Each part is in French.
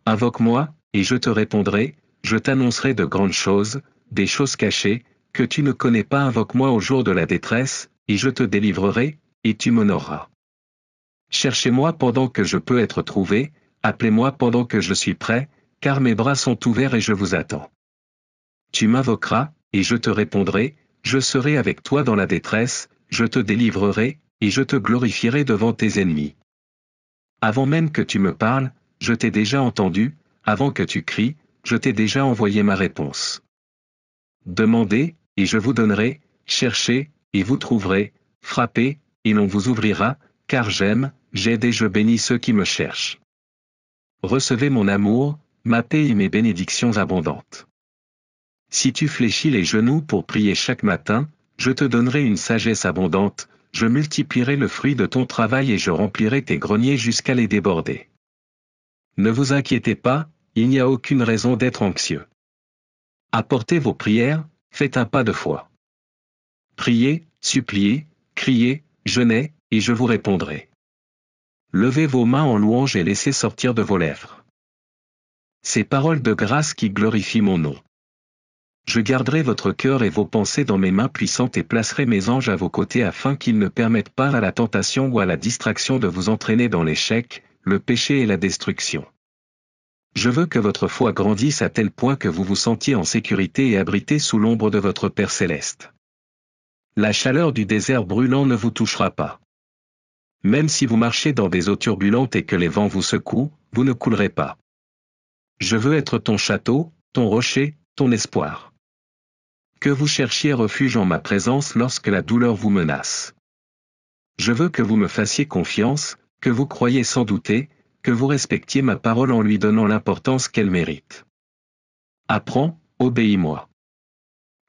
Invoque-moi, et je te répondrai, je t'annoncerai de grandes choses, des choses cachées, que tu ne connais pas. Invoque-moi au jour de la détresse, et je te délivrerai, et tu m'honoreras. Cherchez-moi pendant que je peux être trouvé, appelez-moi pendant que je suis prêt, car mes bras sont ouverts et je vous attends. Tu m'invoqueras, et je te répondrai, je serai avec toi dans la détresse, je te délivrerai, et je te glorifierai devant tes ennemis. Avant même que tu me parles, je t'ai déjà entendu, avant que tu cries, je t'ai déjà envoyé ma réponse. Demandez, et je vous donnerai, cherchez, et vous trouverez, frappez, et l'on vous ouvrira, car j'aide et je bénis ceux qui me cherchent. Recevez mon amour, ma paix et mes bénédictions abondantes. Si tu fléchis les genoux pour prier chaque matin, je te donnerai une sagesse abondante, je multiplierai le fruit de ton travail et je remplirai tes greniers jusqu'à les déborder. Ne vous inquiétez pas, il n'y a aucune raison d'être anxieux. Apportez vos prières, faites un pas de foi. Priez, suppliez, criez, jeûnez, et je vous répondrai. Levez vos mains en louange et laissez sortir de vos lèvres ces paroles de grâce qui glorifient mon nom. Je garderai votre cœur et vos pensées dans mes mains puissantes et placerai mes anges à vos côtés afin qu'ils ne permettent pas à la tentation ou à la distraction de vous entraîner dans l'échec, le péché et la destruction. Je veux que votre foi grandisse à tel point que vous vous sentiez en sécurité et abrité sous l'ombre de votre Père céleste. La chaleur du désert brûlant ne vous touchera pas. Même si vous marchez dans des eaux turbulentes et que les vents vous secouent, vous ne coulerez pas. Je veux être ton château, ton rocher, ton espoir. Que vous cherchiez refuge en ma présence lorsque la douleur vous menace. Je veux que vous me fassiez confiance, que vous croyiez sans douter, que vous respectiez ma parole en lui donnant l'importance qu'elle mérite. Apprends, obéis-moi.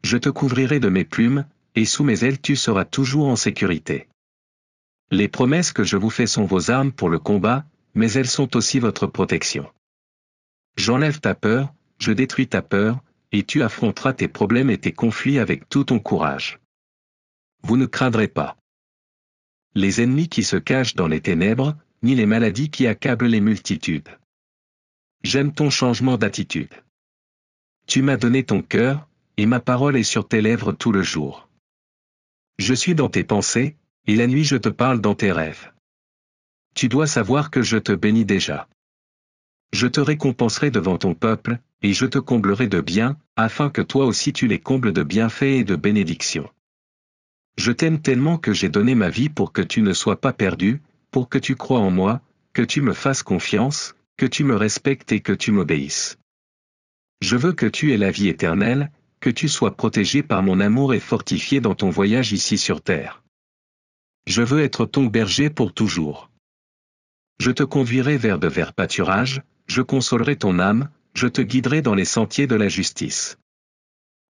Je te couvrirai de mes plumes, et sous mes ailes tu seras toujours en sécurité. Les promesses que je vous fais sont vos armes pour le combat, mais elles sont aussi votre protection. J'enlève ta peur, je détruis ta peur, et tu affronteras tes problèmes et tes conflits avec tout ton courage. Vous ne craindrez pas les ennemis qui se cachent dans les ténèbres, ni les maladies qui accablent les multitudes. J'aime ton changement d'attitude. Tu m'as donné ton cœur, et ma parole est sur tes lèvres tout le jour. Je suis dans tes pensées, et la nuit je te parle dans tes rêves. Tu dois savoir que je te bénis déjà. Je te récompenserai devant ton peuple, et je te comblerai de biens, afin que toi aussi tu les combles de bienfaits et de bénédictions. Je t'aime tellement que j'ai donné ma vie pour que tu ne sois pas perdu, pour que tu crois en moi, que tu me fasses confiance, que tu me respectes et que tu m'obéisses. Je veux que tu aies la vie éternelle, que tu sois protégé par mon amour et fortifié dans ton voyage ici sur terre. Je veux être ton berger pour toujours. Je te conduirai vers de verts pâturages, je consolerai ton âme, je te guiderai dans les sentiers de la justice.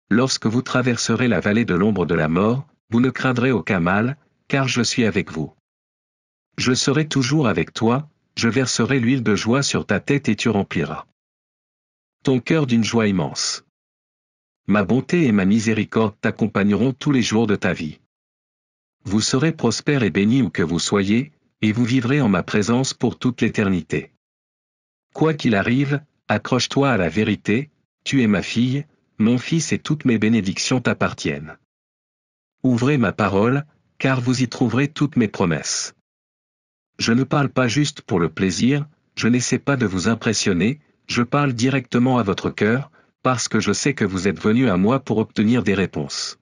Lorsque vous traverserez la vallée de l'ombre de la mort, vous ne craindrez aucun mal, car je suis avec vous. Je serai toujours avec toi, je verserai l'huile de joie sur ta tête et tu rempliras ton cœur d'une joie immense. Ma bonté et ma miséricorde t'accompagneront tous les jours de ta vie. Vous serez prospères et bénis où que vous soyez, et vous vivrez en ma présence pour toute l'éternité. Quoi qu'il arrive, accroche-toi à la vérité, tu es ma fille, mon fils et toutes mes bénédictions t'appartiennent. Ouvrez ma parole, car vous y trouverez toutes mes promesses. Je ne parle pas juste pour le plaisir, je n'essaie pas de vous impressionner, je parle directement à votre cœur, parce que je sais que vous êtes venu à moi pour obtenir des réponses.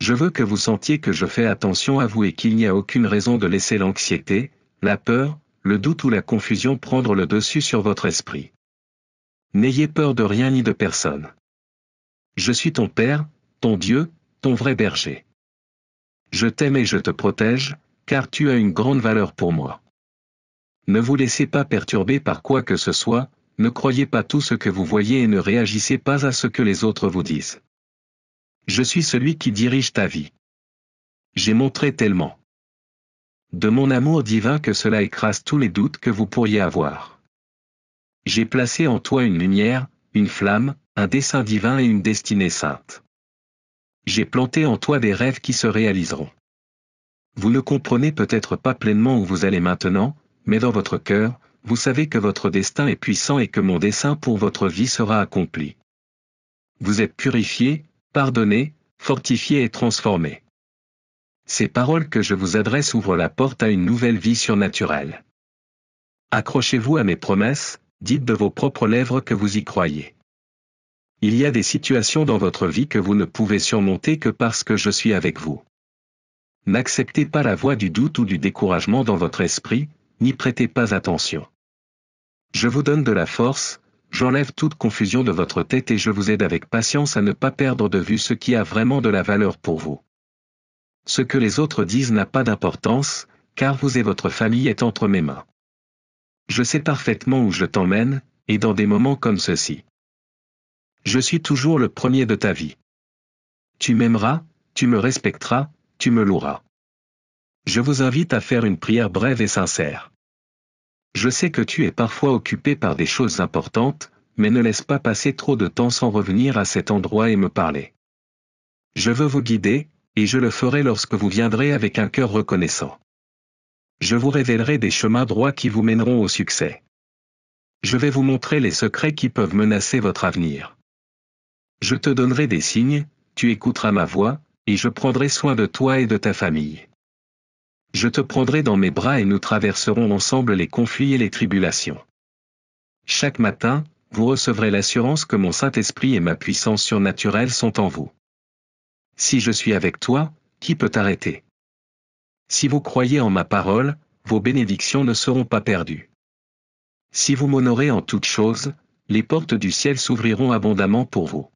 Je veux que vous sentiez que je fais attention à vous et qu'il n'y a aucune raison de laisser l'anxiété, la peur, le doute ou la confusion prendre le dessus sur votre esprit. N'ayez peur de rien ni de personne. Je suis ton Père, ton Dieu, ton vrai berger. Je t'aime et je te protège, car tu as une grande valeur pour moi. Ne vous laissez pas perturber par quoi que ce soit, ne croyez pas tout ce que vous voyez et ne réagissez pas à ce que les autres vous disent. Je suis celui qui dirige ta vie. J'ai montré tellement de mon amour divin que cela écrase tous les doutes que vous pourriez avoir. J'ai placé en toi une lumière, une flamme, un dessein divin et une destinée sainte. J'ai planté en toi des rêves qui se réaliseront. Vous ne comprenez peut-être pas pleinement où vous allez maintenant, mais dans votre cœur, vous savez que votre destin est puissant et que mon dessein pour votre vie sera accompli. Vous êtes purifiés, pardonnés, fortifiés et transformés. Ces paroles que je vous adresse ouvrent la porte à une nouvelle vie surnaturelle. Accrochez-vous à mes promesses, dites de vos propres lèvres que vous y croyez. Il y a des situations dans votre vie que vous ne pouvez surmonter que parce que je suis avec vous. N'acceptez pas la voix du doute ou du découragement dans votre esprit, n'y prêtez pas attention. Je vous donne de la force, j'enlève toute confusion de votre tête et je vous aide avec patience à ne pas perdre de vue ce qui a vraiment de la valeur pour vous. Ce que les autres disent n'a pas d'importance, car vous et votre famille est entre mes mains. Je sais parfaitement où je t'emmène, et dans des moments comme ceux-ci. Je suis toujours le premier de ta vie. Tu m'aimeras, tu me respecteras, tu me loueras. Je vous invite à faire une prière brève et sincère. Je sais que tu es parfois occupé par des choses importantes, mais ne laisse pas passer trop de temps sans revenir à cet endroit et me parler. Je veux vous guider, et je le ferai lorsque vous viendrez avec un cœur reconnaissant. Je vous révélerai des chemins droits qui vous mèneront au succès. Je vais vous montrer les secrets qui peuvent menacer votre avenir. Je te donnerai des signes, tu écouteras ma voix, et je prendrai soin de toi et de ta famille. Je te prendrai dans mes bras et nous traverserons ensemble les conflits et les tribulations. Chaque matin, vous recevrez l'assurance que mon Saint-Esprit et ma puissance surnaturelle sont en vous. Si je suis avec toi, qui peut t'arrêter? Si vous croyez en ma parole, vos bénédictions ne seront pas perdues. Si vous m'honorez en toutes choses, les portes du ciel s'ouvriront abondamment pour vous.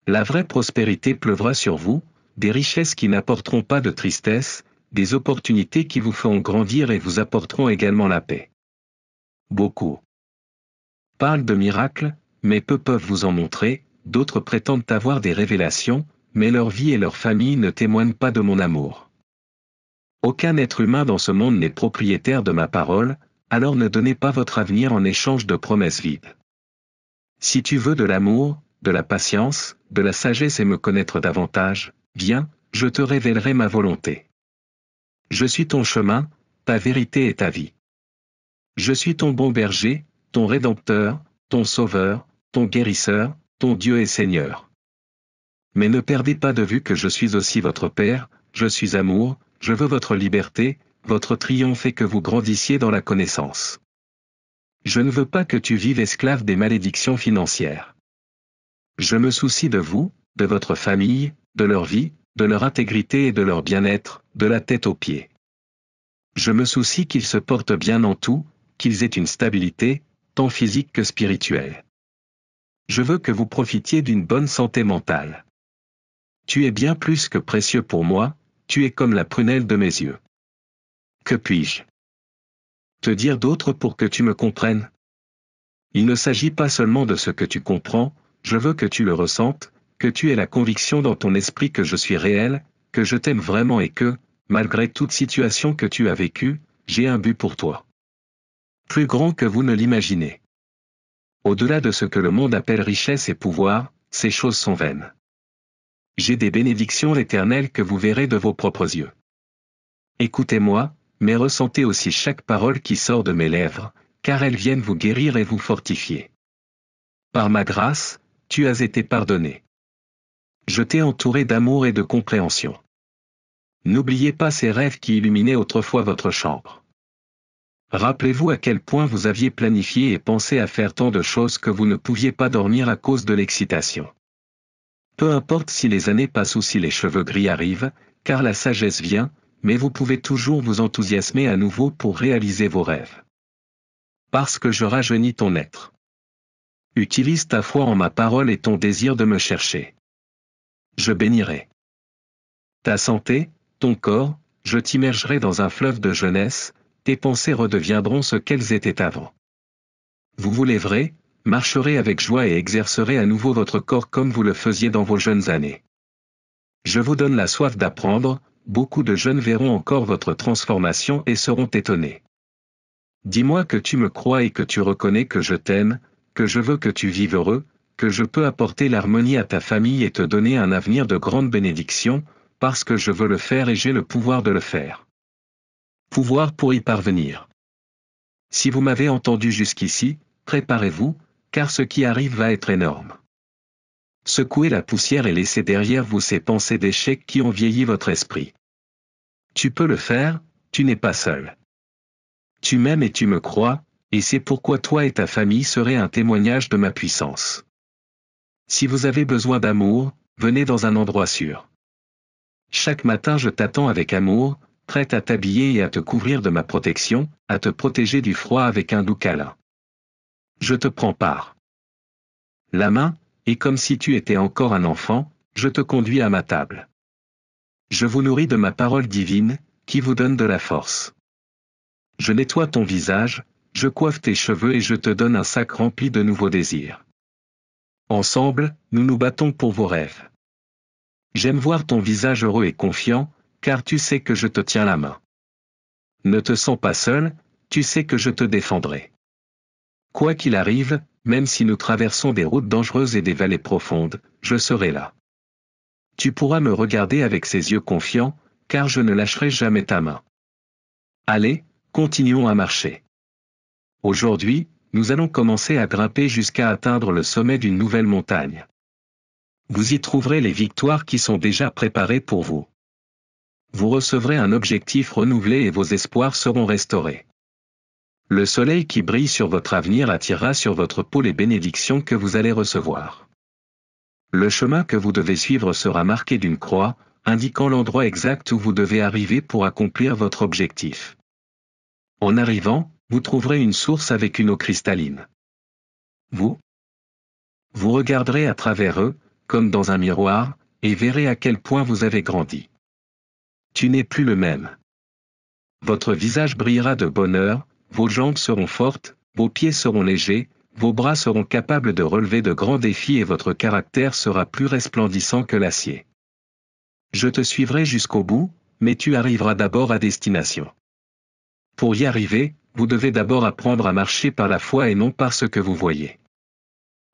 La vraie prospérité pleuvra sur vous, des richesses qui n'apporteront pas de tristesse, des opportunités qui vous feront grandir et vous apporteront également la paix. Beaucoup parlent de miracles, mais peu peuvent vous en montrer, d'autres prétendent avoir des révélations, mais leur vie et leur famille ne témoignent pas de mon amour. Aucun être humain dans ce monde n'est propriétaire de ma parole, alors ne donnez pas votre avenir en échange de promesses vides. Si tu veux de l'amour, de la patience, de la sagesse et me connaître davantage, viens, je te révélerai ma volonté. Je suis ton chemin, ta vérité et ta vie. Je suis ton bon berger, ton rédempteur, ton sauveur, ton guérisseur, ton Dieu et Seigneur. Mais ne perdez pas de vue que je suis aussi votre Père, je suis amour, je veux votre liberté, votre triomphe et que vous grandissiez dans la connaissance. Je ne veux pas que tu vives esclave des malédictions financières. Je me soucie de vous, de votre famille, de leur vie, de leur intégrité et de leur bien-être, de la tête aux pieds. Je me soucie qu'ils se portent bien en tout, qu'ils aient une stabilité, tant physique que spirituelle. Je veux que vous profitiez d'une bonne santé mentale. Tu es bien plus que précieux pour moi, tu es comme la prunelle de mes yeux. Que puis-je te dire d'autre pour que tu me comprennes? Il ne s'agit pas seulement de ce que tu comprends, je veux que tu le ressentes, que tu aies la conviction dans ton esprit que je suis réel, que je t'aime vraiment et que, malgré toute situation que tu as vécue, j'ai un but pour toi. Plus grand que vous ne l'imaginez. Au-delà de ce que le monde appelle richesse et pouvoir, ces choses sont vaines. J'ai des bénédictions éternelles que vous verrez de vos propres yeux. Écoutez-moi, mais ressentez aussi chaque parole qui sort de mes lèvres, car elles viennent vous guérir et vous fortifier. Par ma grâce, tu as été pardonné. Je t'ai entouré d'amour et de compréhension. N'oubliez pas ces rêves qui illuminaient autrefois votre chambre. Rappelez-vous à quel point vous aviez planifié et pensé à faire tant de choses que vous ne pouviez pas dormir à cause de l'excitation. Peu importe si les années passent ou si les cheveux gris arrivent, car la sagesse vient, mais vous pouvez toujours vous enthousiasmer à nouveau pour réaliser vos rêves. Parce que je rajeunis ton être. Utilise ta foi en ma parole et ton désir de me chercher. Je bénirai ta santé, ton corps, je t'immergerai dans un fleuve de jeunesse, tes pensées redeviendront ce qu'elles étaient avant. Vous vous lèverez, marcherez avec joie et exercerez à nouveau votre corps comme vous le faisiez dans vos jeunes années. Je vous donne la soif d'apprendre, beaucoup de jeunes verront encore votre transformation et seront étonnés. Dis-moi que tu me crois et que tu reconnais que je t'aime, que je veux que tu vives heureux, que je peux apporter l'harmonie à ta famille et te donner un avenir de grande bénédiction, parce que je veux le faire et j'ai le pouvoir de le faire. Pouvoir pour y parvenir. Si vous m'avez entendu jusqu'ici, préparez-vous, car ce qui arrive va être énorme. Secouez la poussière et laissez derrière vous ces pensées d'échec qui ont vieilli votre esprit. Tu peux le faire, tu n'es pas seul. Tu m'aimes et tu me crois, et c'est pourquoi toi et ta famille serez un témoignage de ma puissance. Si vous avez besoin d'amour, venez dans un endroit sûr. Chaque matin je t'attends avec amour, prête à t'habiller et à te couvrir de ma protection, à te protéger du froid avec un doux câlin. Je te prends part la main, et comme si tu étais encore un enfant, je te conduis à ma table. Je vous nourris de ma parole divine, qui vous donne de la force. Je nettoie ton visage, je coiffe tes cheveux et je te donne un sac rempli de nouveaux désirs. Ensemble, nous nous battons pour vos rêves. J'aime voir ton visage heureux et confiant, car tu sais que je te tiens la main. Ne te sens pas seul, tu sais que je te défendrai. Quoi qu'il arrive, même si nous traversons des routes dangereuses et des vallées profondes, je serai là. Tu pourras me regarder avec ces yeux confiants, car je ne lâcherai jamais ta main. Allez, continuons à marcher. Aujourd'hui, nous allons commencer à grimper jusqu'à atteindre le sommet d'une nouvelle montagne. Vous y trouverez les victoires qui sont déjà préparées pour vous. Vous recevrez un objectif renouvelé et vos espoirs seront restaurés. Le soleil qui brille sur votre avenir attirera sur votre peau les bénédictions que vous allez recevoir. Le chemin que vous devez suivre sera marqué d'une croix, indiquant l'endroit exact où vous devez arriver pour accomplir votre objectif. En arrivant, vous trouverez une source avec une eau cristalline. Vous regarderez à travers eux, comme dans un miroir, et verrez à quel point vous avez grandi. Tu n'es plus le même. Votre visage brillera de bonheur, vos jambes seront fortes, vos pieds seront légers, vos bras seront capables de relever de grands défis et votre caractère sera plus resplendissant que l'acier. Je te suivrai jusqu'au bout, mais tu arriveras d'abord à destination. Pour y arriver, vous devez d'abord apprendre à marcher par la foi et non par ce que vous voyez.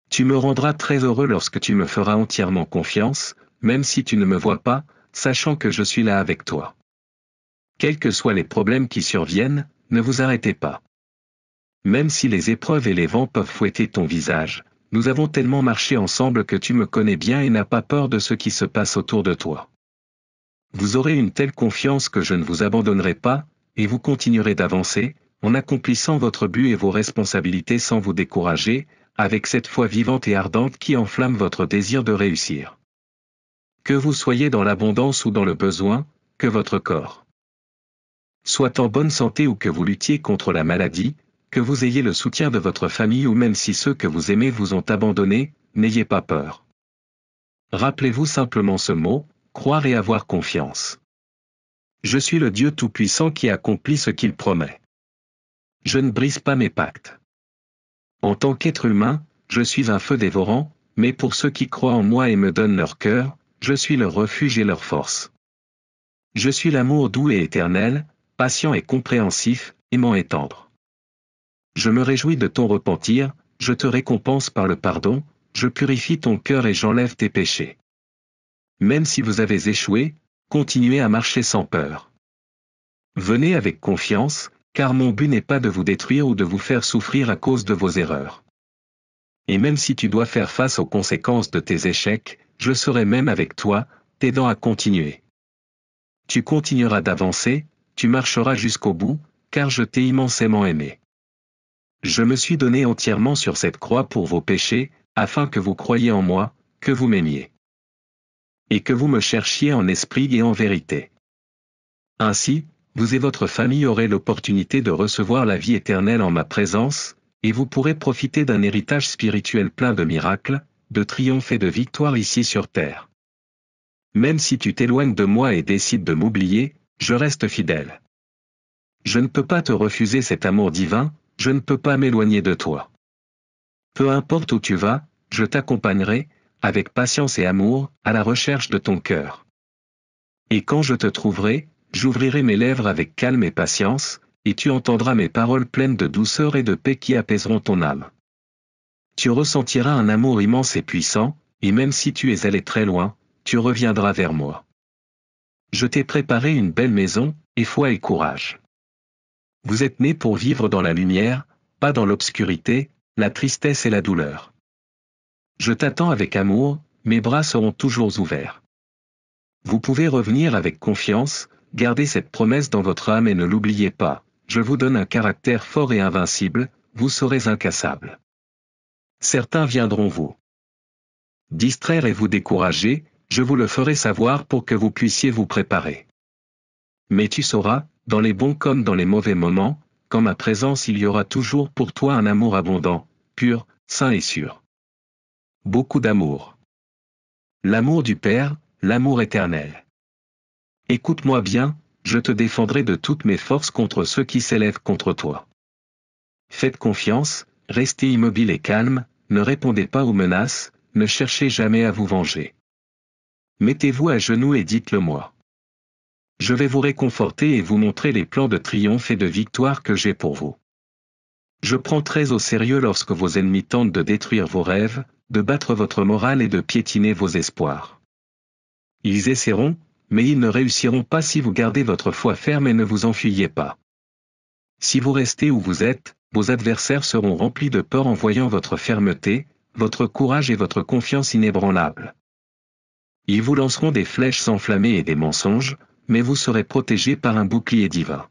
Tu me rendras très heureux lorsque tu me feras entièrement confiance, même si tu ne me vois pas, sachant que je suis là avec toi. Quels que soient les problèmes qui surviennent, ne vous arrêtez pas. Même si les épreuves et les vents peuvent fouetter ton visage, nous avons tellement marché ensemble que tu me connais bien et n'as pas peur de ce qui se passe autour de toi. Vous aurez une telle confiance que je ne vous abandonnerai pas, et vous continuerez d'avancer, en accomplissant votre but et vos responsabilités sans vous décourager, avec cette foi vivante et ardente qui enflamme votre désir de réussir. Que vous soyez dans l'abondance ou dans le besoin, que votre corps soit en bonne santé ou que vous luttiez contre la maladie, que vous ayez le soutien de votre famille ou même si ceux que vous aimez vous ont abandonné, n'ayez pas peur. Rappelez-vous simplement ce mot, croire et avoir confiance. Je suis le Dieu Tout-Puissant qui accomplit ce qu'il promet. Je ne brise pas mes pactes. En tant qu'être humain, je suis un feu dévorant, mais pour ceux qui croient en moi et me donnent leur cœur, je suis leur refuge et leur force. Je suis l'amour doux et éternel, patient et compréhensif, aimant et tendre. Je me réjouis de ton repentir, je te récompense par le pardon, je purifie ton cœur et j'enlève tes péchés. Même si vous avez échoué, continuez à marcher sans peur. Venez avec confiance, car mon but n'est pas de vous détruire ou de vous faire souffrir à cause de vos erreurs. Et même si tu dois faire face aux conséquences de tes échecs, je serai même avec toi, t'aidant à continuer. Tu continueras d'avancer, tu marcheras jusqu'au bout, car je t'ai immensément aimé. Je me suis donné entièrement sur cette croix pour vos péchés, afin que vous croyiez en moi, que vous m'aimiez. Et que vous me cherchiez en esprit et en vérité. Ainsi, vous et votre famille aurez l'opportunité de recevoir la vie éternelle en ma présence, et vous pourrez profiter d'un héritage spirituel plein de miracles, de triomphes et de victoires ici sur terre. Même si tu t'éloignes de moi et décides de m'oublier, je reste fidèle. Je ne peux pas te refuser cet amour divin, je ne peux pas m'éloigner de toi. Peu importe où tu vas, je t'accompagnerai, avec patience et amour, à la recherche de ton cœur. Et quand je te trouverai, j'ouvrirai mes lèvres avec calme et patience, et tu entendras mes paroles pleines de douceur et de paix qui apaiseront ton âme. Tu ressentiras un amour immense et puissant, et même si tu es allé très loin, tu reviendras vers moi. Je t'ai préparé une belle maison, et foi et courage. Vous êtes né pour vivre dans la lumière, pas dans l'obscurité, la tristesse et la douleur. Je t'attends avec amour, mes bras seront toujours ouverts. Vous pouvez revenir avec confiance, gardez cette promesse dans votre âme et ne l'oubliez pas, je vous donne un caractère fort et invincible, vous serez incassable. Certains viendront vous distraire et vous décourager, je vous le ferai savoir pour que vous puissiez vous préparer. Mais tu sauras, dans les bons comme dans les mauvais moments, qu'en ma présence il y aura toujours pour toi un amour abondant, pur, sain et sûr. Beaucoup d'amour. L'amour du Père, l'amour éternel. Écoute-moi bien, je te défendrai de toutes mes forces contre ceux qui s'élèvent contre toi. Faites confiance, restez immobile et calme, ne répondez pas aux menaces, ne cherchez jamais à vous venger. Mettez-vous à genoux et dites-le-moi. Je vais vous réconforter et vous montrer les plans de triomphe et de victoire que j'ai pour vous. Je prends très au sérieux lorsque vos ennemis tentent de détruire vos rêves, de battre votre morale et de piétiner vos espoirs. Ils essaieront, mais ils ne réussiront pas si vous gardez votre foi ferme et ne vous enfuyez pas. Si vous restez où vous êtes, vos adversaires seront remplis de peur en voyant votre fermeté, votre courage et votre confiance inébranlable. Ils vous lanceront des flèches enflammées et des mensonges, mais vous serez protégés par un bouclier divin.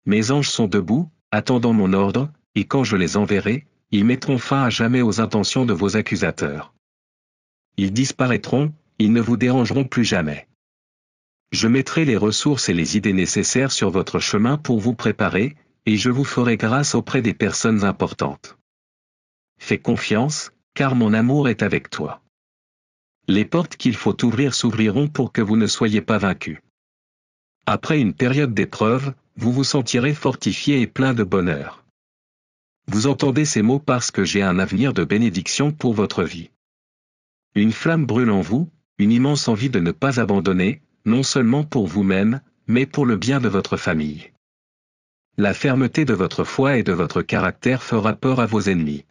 Mes anges sont debout, attendant mon ordre, et quand je les enverrai, ils mettront fin à jamais aux intentions de vos accusateurs. Ils disparaîtront, ils ne vous dérangeront plus jamais. Je mettrai les ressources et les idées nécessaires sur votre chemin pour vous préparer, et je vous ferai grâce auprès des personnes importantes. Fais confiance, car mon amour est avec toi. Les portes qu'il faut ouvrir s'ouvriront pour que vous ne soyez pas vaincus. Après une période d'épreuve, vous vous sentirez fortifié et plein de bonheur. Vous entendez ces mots parce que j'ai un avenir de bénédiction pour votre vie. Une flamme brûle en vous, une immense envie de ne pas abandonner, non seulement pour vous-même, mais pour le bien de votre famille. La fermeté de votre foi et de votre caractère fera peur à vos ennemis.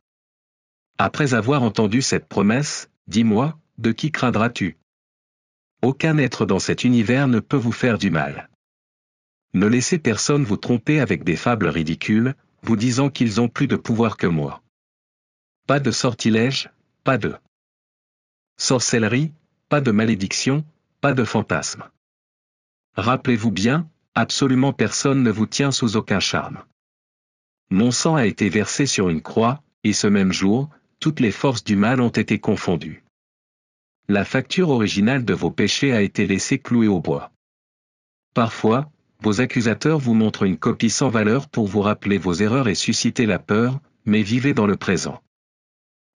Après avoir entendu cette promesse, dis-moi, de qui craindras-tu? Aucun être dans cet univers ne peut vous faire du mal. Ne laissez personne vous tromper avec des fables ridicules, vous disant qu'ils ont plus de pouvoir que moi. Pas de sortilège, pas de sorcellerie, pas de malédiction, pas de fantasme. Rappelez-vous bien, absolument personne ne vous tient sous aucun charme. Mon sang a été versé sur une croix, et ce même jour, toutes les forces du mal ont été confondues. La facture originale de vos péchés a été laissée clouée au bois. Parfois, vos accusateurs vous montrent une copie sans valeur pour vous rappeler vos erreurs et susciter la peur, mais vivez dans le présent.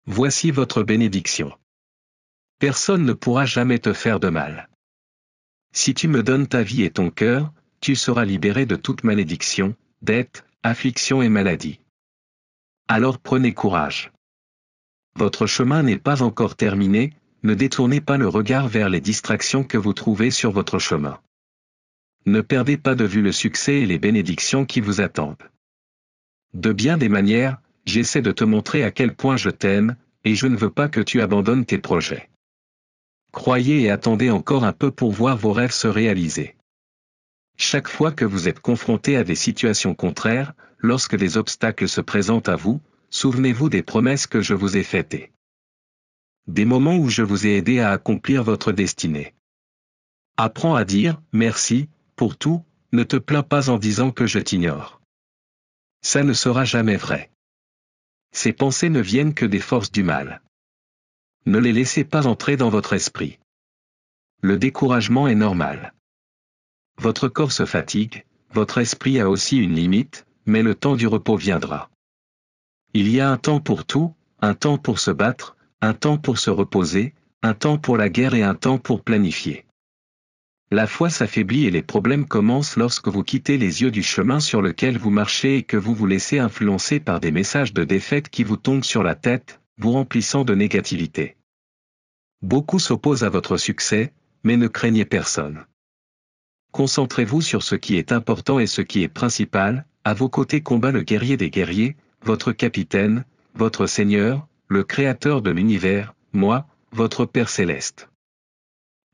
Voici votre bénédiction. Personne ne pourra jamais te faire de mal. Si tu me donnes ta vie et ton cœur, tu seras libéré de toute malédiction, dette, affliction et maladie. Alors prenez courage. Votre chemin n'est pas encore terminé, ne détournez pas le regard vers les distractions que vous trouvez sur votre chemin. Ne perdez pas de vue le succès et les bénédictions qui vous attendent. De bien des manières, j'essaie de te montrer à quel point je t'aime, et je ne veux pas que tu abandonnes tes projets. Croyez et attendez encore un peu pour voir vos rêves se réaliser. Chaque fois que vous êtes confronté à des situations contraires, lorsque des obstacles se présentent à vous, souvenez-vous des promesses que je vous ai faites. Des moments où je vous ai aidé à accomplir votre destinée. Apprends à dire « merci » pour tout, ne te plains pas en disant que je t'ignore. Ça ne sera jamais vrai. Ces pensées ne viennent que des forces du mal. Ne les laissez pas entrer dans votre esprit. Le découragement est normal. Votre corps se fatigue, votre esprit a aussi une limite, mais le temps du repos viendra. Il y a un temps pour tout, un temps pour se battre, un temps pour se reposer, un temps pour la guerre et un temps pour planifier. La foi s'affaiblit et les problèmes commencent lorsque vous quittez les yeux du chemin sur lequel vous marchez et que vous vous laissez influencer par des messages de défaite qui vous tombent sur la tête, vous remplissant de négativité. Beaucoup s'opposent à votre succès, mais ne craignez personne. Concentrez-vous sur ce qui est important et ce qui est principal, à vos côtés combat le guerrier des guerriers, votre capitaine, votre Seigneur, le Créateur de l'univers, moi, votre Père céleste.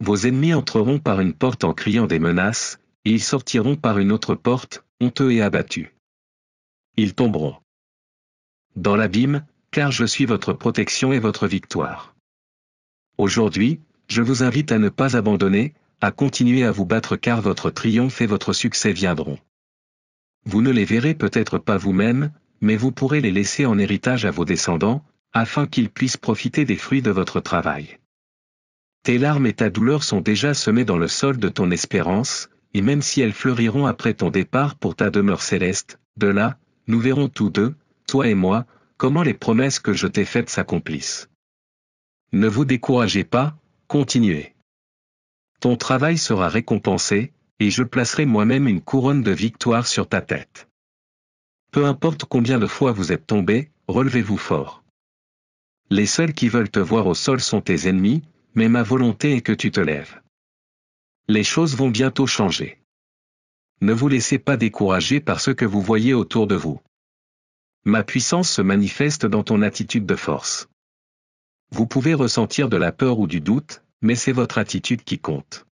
Vos ennemis entreront par une porte en criant des menaces, et ils sortiront par une autre porte, honteux et abattus. Ils tomberont dans l'abîme, car je suis votre protection et votre victoire. Aujourd'hui, je vous invite à ne pas abandonner, à continuer à vous battre car votre triomphe et votre succès viendront. Vous ne les verrez peut-être pas vous-même, mais vous pourrez les laisser en héritage à vos descendants, afin qu'ils puissent profiter des fruits de votre travail. Tes larmes et ta douleur sont déjà semées dans le sol de ton espérance, et même si elles fleuriront après ton départ pour ta demeure céleste, de là, nous verrons tous deux, toi et moi, comment les promesses que je t'ai faites s'accomplissent. Ne vous découragez pas, continuez. Ton travail sera récompensé, et je placerai moi-même une couronne de victoire sur ta tête. Peu importe combien de fois vous êtes tombé, relevez-vous fort. Les seuls qui veulent te voir au sol sont tes ennemis, mais ma volonté est que tu te lèves. Les choses vont bientôt changer. Ne vous laissez pas décourager par ce que vous voyez autour de vous. Ma puissance se manifeste dans ton attitude de force. Vous pouvez ressentir de la peur ou du doute, mais c'est votre attitude qui compte.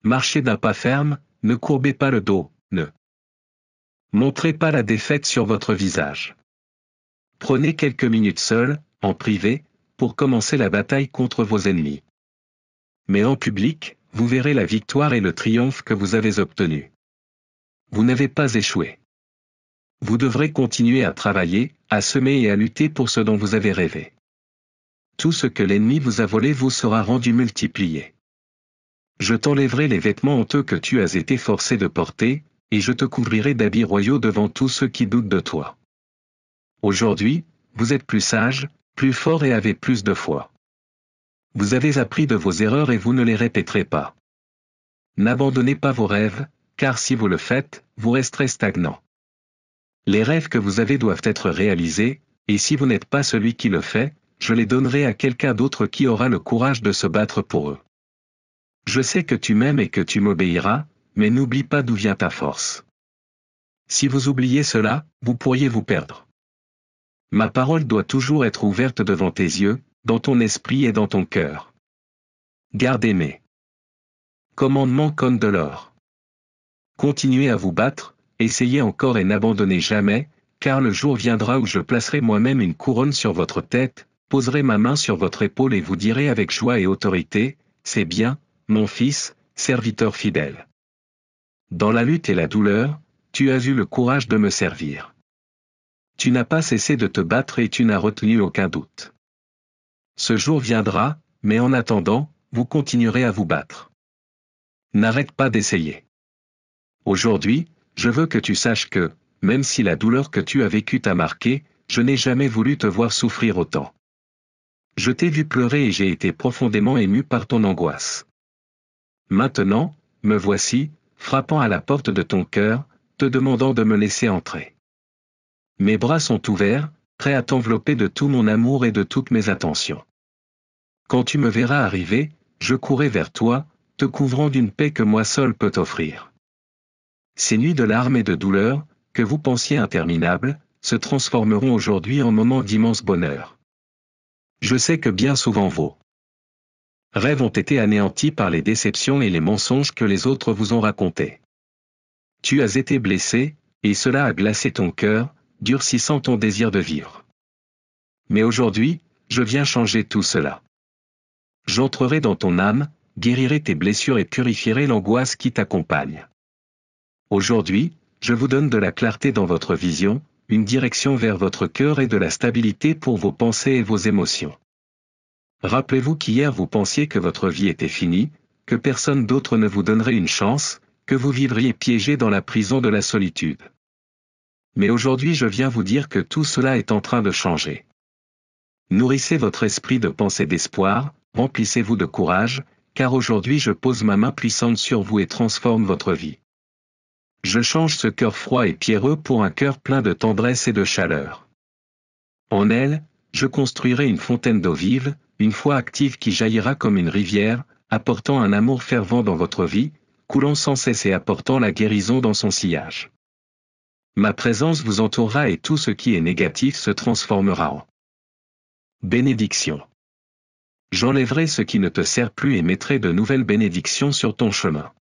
Marchez d'un pas ferme, ne courbez pas le dos, ne montrez pas la défaite sur votre visage. Prenez quelques minutes seuls, en privé, pour commencer la bataille contre vos ennemis. Mais en public, vous verrez la victoire et le triomphe que vous avez obtenu. Vous n'avez pas échoué. Vous devrez continuer à travailler, à semer et à lutter pour ce dont vous avez rêvé. Tout ce que l'ennemi vous a volé vous sera rendu multiplié. Je t'enlèverai les vêtements honteux que tu as été forcé de porter, et je te couvrirai d'habits royaux devant tous ceux qui doutent de toi. Aujourd'hui, vous êtes plus sage, plus fort et avez plus de foi. Vous avez appris de vos erreurs et vous ne les répéterez pas. N'abandonnez pas vos rêves, car si vous le faites, vous resterez stagnant. Les rêves que vous avez doivent être réalisés, et si vous n'êtes pas celui qui le fait, je les donnerai à quelqu'un d'autre qui aura le courage de se battre pour eux. Je sais que tu m'aimes et que tu m'obéiras, mais n'oublie pas d'où vient ta force. Si vous oubliez cela, vous pourriez vous perdre. Ma parole doit toujours être ouverte devant tes yeux, dans ton esprit et dans ton cœur. Gardez mes commandements comme de l'or. Continuez à vous battre, essayez encore et n'abandonnez jamais, car le jour viendra où je placerai moi-même une couronne sur votre tête, poserai ma main sur votre épaule et vous dirai avec joie et autorité, c'est bien, mon fils, serviteur fidèle. Dans la lutte et la douleur, tu as eu le courage de me servir. Tu n'as pas cessé de te battre et tu n'as retenu aucun doute. Ce jour viendra, mais en attendant, vous continuerez à vous battre. N'arrête pas d'essayer. Aujourd'hui, je veux que tu saches que, même si la douleur que tu as vécue t'a marqué, je n'ai jamais voulu te voir souffrir autant. Je t'ai vu pleurer et j'ai été profondément ému par ton angoisse. Maintenant, me voici, frappant à la porte de ton cœur, te demandant de me laisser entrer. Mes bras sont ouverts, prêts à t'envelopper de tout mon amour et de toutes mes attentions. Quand tu me verras arriver, je courrai vers toi, te couvrant d'une paix que moi seul peux t'offrir. Ces nuits de larmes et de douleur, que vous pensiez interminables, se transformeront aujourd'hui en moments d'immense bonheur. Je sais que bien souvent vos rêves ont été anéantis par les déceptions et les mensonges que les autres vous ont racontés. Tu as été blessé, et cela a glacé ton cœur, durcissant ton désir de vivre. Mais aujourd'hui, je viens changer tout cela. J'entrerai dans ton âme, guérirai tes blessures et purifierai l'angoisse qui t'accompagne. Aujourd'hui, je vous donne de la clarté dans votre vision, une direction vers votre cœur et de la stabilité pour vos pensées et vos émotions. Rappelez-vous qu'hier vous pensiez que votre vie était finie, que personne d'autre ne vous donnerait une chance, que vous vivriez piégé dans la prison de la solitude. Mais aujourd'hui je viens vous dire que tout cela est en train de changer. Nourrissez votre esprit de pensée d'espoir, remplissez-vous de courage, car aujourd'hui je pose ma main puissante sur vous et transforme votre vie. Je change ce cœur froid et pierreux pour un cœur plein de tendresse et de chaleur. En elle, je construirai une fontaine d'eau vive, une foi active qui jaillira comme une rivière, apportant un amour fervent dans votre vie, coulant sans cesse et apportant la guérison dans son sillage. Ma présence vous entourera et tout ce qui est négatif se transformera en bénédiction. J'enlèverai ce qui ne te sert plus et mettrai de nouvelles bénédictions sur ton chemin.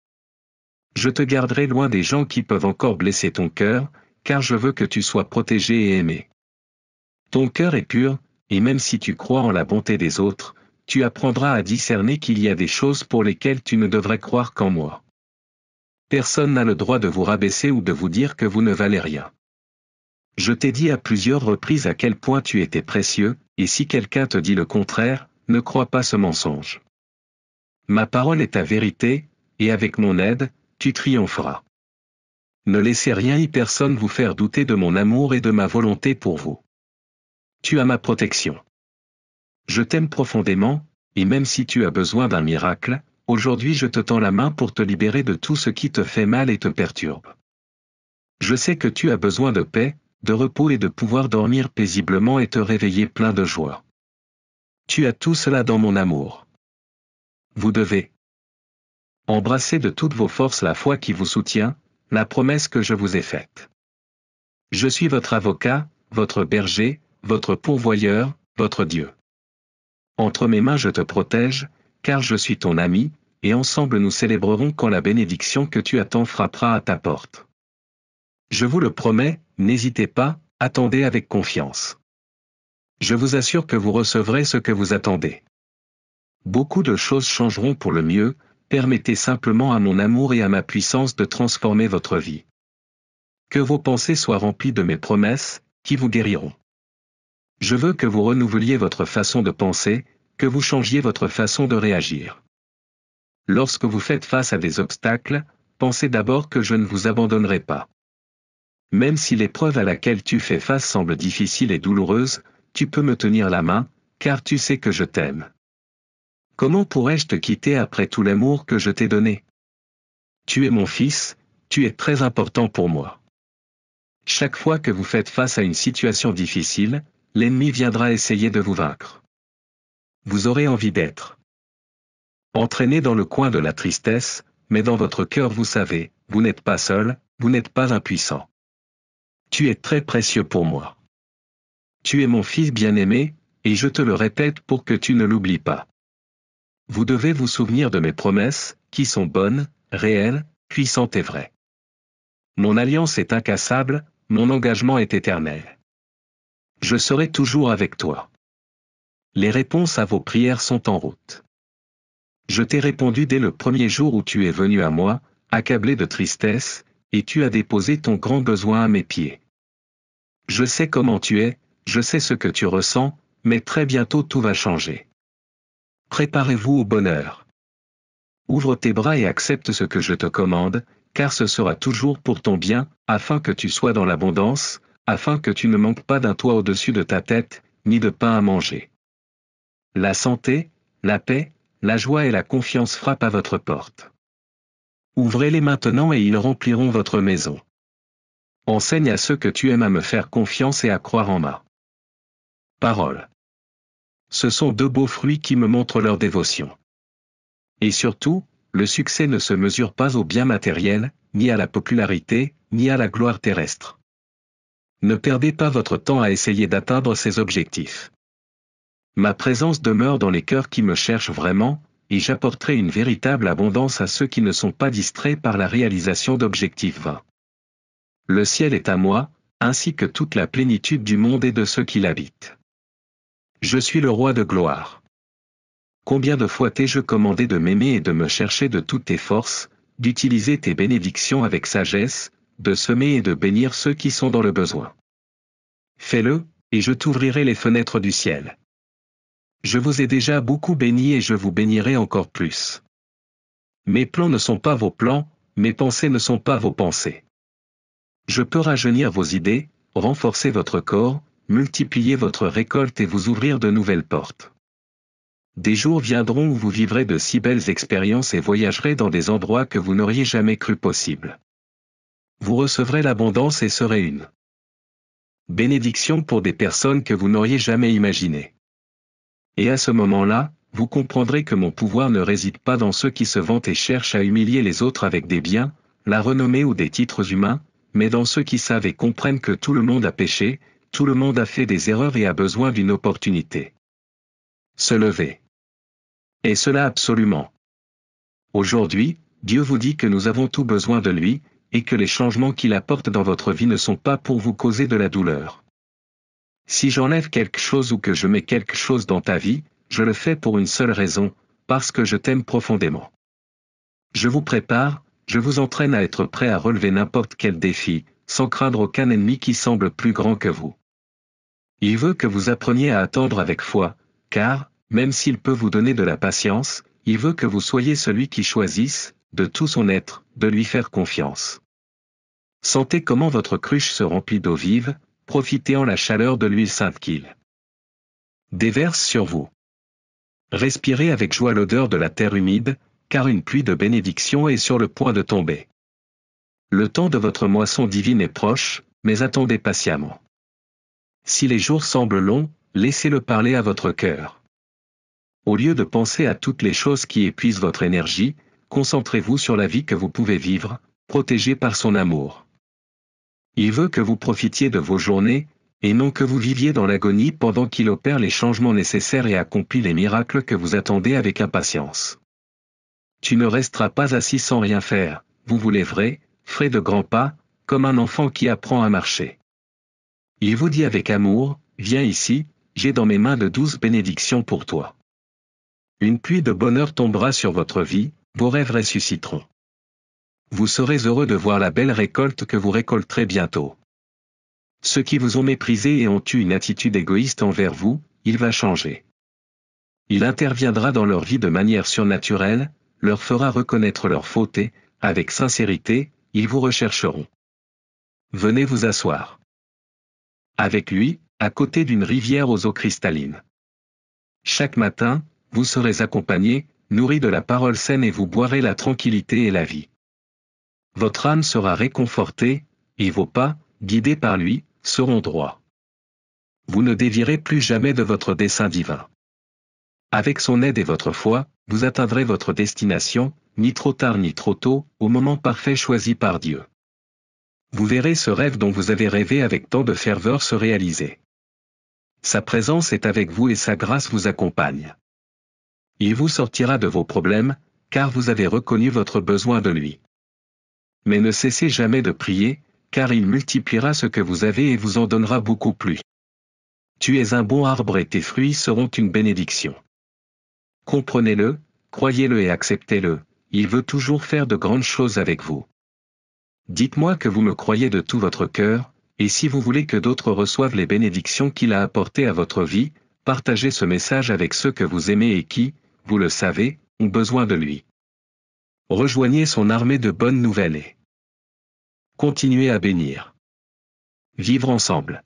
Je te garderai loin des gens qui peuvent encore blesser ton cœur, car je veux que tu sois protégé et aimé. Ton cœur est pur, et même si tu crois en la bonté des autres, tu apprendras à discerner qu'il y a des choses pour lesquelles tu ne devrais croire qu'en moi. Personne n'a le droit de vous rabaisser ou de vous dire que vous ne valez rien. Je t'ai dit à plusieurs reprises à quel point tu étais précieux, et si quelqu'un te dit le contraire, ne crois pas ce mensonge. Ma parole est ta vérité, et avec mon aide, tu triompheras. Ne laissez rien ni personne vous faire douter de mon amour et de ma volonté pour vous. Tu as ma protection. Je t'aime profondément, et même si tu as besoin d'un miracle, aujourd'hui je te tends la main pour te libérer de tout ce qui te fait mal et te perturbe. Je sais que tu as besoin de paix, de repos et de pouvoir dormir paisiblement et te réveiller plein de joie. Tu as tout cela dans mon amour. Vous devez embrasser de toutes vos forces la foi qui vous soutient, la promesse que je vous ai faite. Je suis votre avocat, votre berger, votre pourvoyeur, votre Dieu. Entre mes mains je te protège, car je suis ton ami, et ensemble nous célébrerons quand la bénédiction que tu attends frappera à ta porte. Je vous le promets, n'hésitez pas, attendez avec confiance. Je vous assure que vous recevrez ce que vous attendez. Beaucoup de choses changeront pour le mieux, permettez simplement à mon amour et à ma puissance de transformer votre vie. Que vos pensées soient remplies de mes promesses, qui vous guériront. Je veux que vous renouveliez votre façon de penser, que vous changiez votre façon de réagir. Lorsque vous faites face à des obstacles, pensez d'abord que je ne vous abandonnerai pas. Même si l'épreuve à laquelle tu fais face semble difficile et douloureuse, tu peux me tenir la main, car tu sais que je t'aime. Comment pourrais-je te quitter après tout l'amour que je t'ai donné? Tu es mon fils, tu es très important pour moi. Chaque fois que vous faites face à une situation difficile, l'ennemi viendra essayer de vous vaincre. Vous aurez envie d'être entraîné dans le coin de la tristesse, mais dans votre cœur vous savez, vous n'êtes pas seul, vous n'êtes pas impuissant. Tu es très précieux pour moi. Tu es mon fils bien-aimé, et je te le répète pour que tu ne l'oublies pas. Vous devez vous souvenir de mes promesses, qui sont bonnes, réelles, puissantes et vraies. Mon alliance est incassable, mon engagement est éternel. Je serai toujours avec toi. Les réponses à vos prières sont en route. Je t'ai répondu dès le premier jour où tu es venu à moi, accablé de tristesse, et tu as déposé ton grand besoin à mes pieds. Je sais comment tu es, je sais ce que tu ressens, mais très bientôt tout va changer. Préparez-vous au bonheur. Ouvre tes bras et accepte ce que je te commande, car ce sera toujours pour ton bien, afin que tu sois dans l'abondance, afin que tu ne manques pas d'un toit au-dessus de ta tête, ni de pain à manger. La santé, la paix, la joie et la confiance frappent à votre porte. Ouvrez-les maintenant et ils rempliront votre maison. Enseigne à ceux que tu aimes à me faire confiance et à croire en ma parole. Ce sont deux beaux fruits qui me montrent leur dévotion. Et surtout, le succès ne se mesure pas au bien matériel, ni à la popularité, ni à la gloire terrestre. Ne perdez pas votre temps à essayer d'atteindre ces objectifs. Ma présence demeure dans les cœurs qui me cherchent vraiment, et j'apporterai une véritable abondance à ceux qui ne sont pas distraits par la réalisation d'objectifs vains. Le ciel est à moi, ainsi que toute la plénitude du monde et de ceux qui l'habitent. Je suis le roi de gloire. Combien de fois t'ai-je commandé de m'aimer et de me chercher de toutes tes forces, d'utiliser tes bénédictions avec sagesse, de semer et de bénir ceux qui sont dans le besoin. Fais-le, et je t'ouvrirai les fenêtres du ciel. Je vous ai déjà beaucoup béni et je vous bénirai encore plus. Mes plans ne sont pas vos plans, mes pensées ne sont pas vos pensées. Je peux rajeunir vos idées, renforcer votre corps, multiplier votre récolte et vous ouvrir de nouvelles portes. Des jours viendront où vous vivrez de si belles expériences et voyagerez dans des endroits que vous n'auriez jamais cru possible. Vous recevrez l'abondance et serez une bénédiction pour des personnes que vous n'auriez jamais imaginées. Et à ce moment-là, vous comprendrez que mon pouvoir ne réside pas dans ceux qui se vantent et cherchent à humilier les autres avec des biens, la renommée ou des titres humains, mais dans ceux qui savent et comprennent que tout le monde a péché, tout le monde a fait des erreurs et a besoin d'une opportunité. Se lever. Et cela absolument. Aujourd'hui, Dieu vous dit que nous avons tout besoin de lui, et que les changements qu'il apporte dans votre vie ne sont pas pour vous causer de la douleur. Si j'enlève quelque chose ou que je mets quelque chose dans ta vie, je le fais pour une seule raison, parce que je t'aime profondément. Je vous prépare, je vous entraîne à être prêt à relever n'importe quel défi, sans craindre aucun ennemi qui semble plus grand que vous. Il veut que vous appreniez à attendre avec foi, car, même s'il peut vous donner de la patience, il veut que vous soyez celui qui choisisse, de tout son être, de lui faire confiance. Sentez comment votre cruche se remplit d'eau vive, profitez en la chaleur de l'huile sainte qu'il déverse sur vous. Respirez avec joie l'odeur de la terre humide, car une pluie de bénédiction est sur le point de tomber. Le temps de votre moisson divine est proche, mais attendez patiemment. Si les jours semblent longs, laissez-le parler à votre cœur. Au lieu de penser à toutes les choses qui épuisent votre énergie, concentrez-vous sur la vie que vous pouvez vivre, protégée par son amour. Il veut que vous profitiez de vos journées, et non que vous viviez dans l'agonie pendant qu'il opère les changements nécessaires et accomplit les miracles que vous attendez avec impatience. Tu ne resteras pas assis sans rien faire, vous vous lèverez, ferez de grands pas, comme un enfant qui apprend à marcher. Il vous dit avec amour, viens ici, j'ai dans mes mains de 12 bénédictions pour toi. Une pluie de bonheur tombera sur votre vie, vos rêves ressusciteront. Vous serez heureux de voir la belle récolte que vous récolterez bientôt. Ceux qui vous ont méprisé et ont eu une attitude égoïste envers vous, il va changer. Il interviendra dans leur vie de manière surnaturelle, leur fera reconnaître leurs fautes et, avec sincérité, ils vous rechercheront. Venez vous asseoir. Avec lui, à côté d'une rivière aux eaux cristallines. Chaque matin, vous serez accompagné, nourri de la parole saine et vous boirez la tranquillité et la vie. Votre âme sera réconfortée, et vos pas, guidés par lui, seront droits. Vous ne dévierez plus jamais de votre dessein divin. Avec son aide et votre foi, vous atteindrez votre destination, ni trop tard ni trop tôt, au moment parfait choisi par Dieu. Vous verrez ce rêve dont vous avez rêvé avec tant de ferveur se réaliser. Sa présence est avec vous et sa grâce vous accompagne. Il vous sortira de vos problèmes, car vous avez reconnu votre besoin de lui. Mais ne cessez jamais de prier, car il multipliera ce que vous avez et vous en donnera beaucoup plus. Tu es un bon arbre et tes fruits seront une bénédiction. Comprenez-le, croyez-le et acceptez-le, il veut toujours faire de grandes choses avec vous. Dites-moi que vous me croyez de tout votre cœur, et si vous voulez que d'autres reçoivent les bénédictions qu'il a apportées à votre vie, partagez ce message avec ceux que vous aimez et qui, vous le savez, ont besoin de lui. Rejoignez son armée de bonnes nouvelles et continuez à bénir. Vivre ensemble.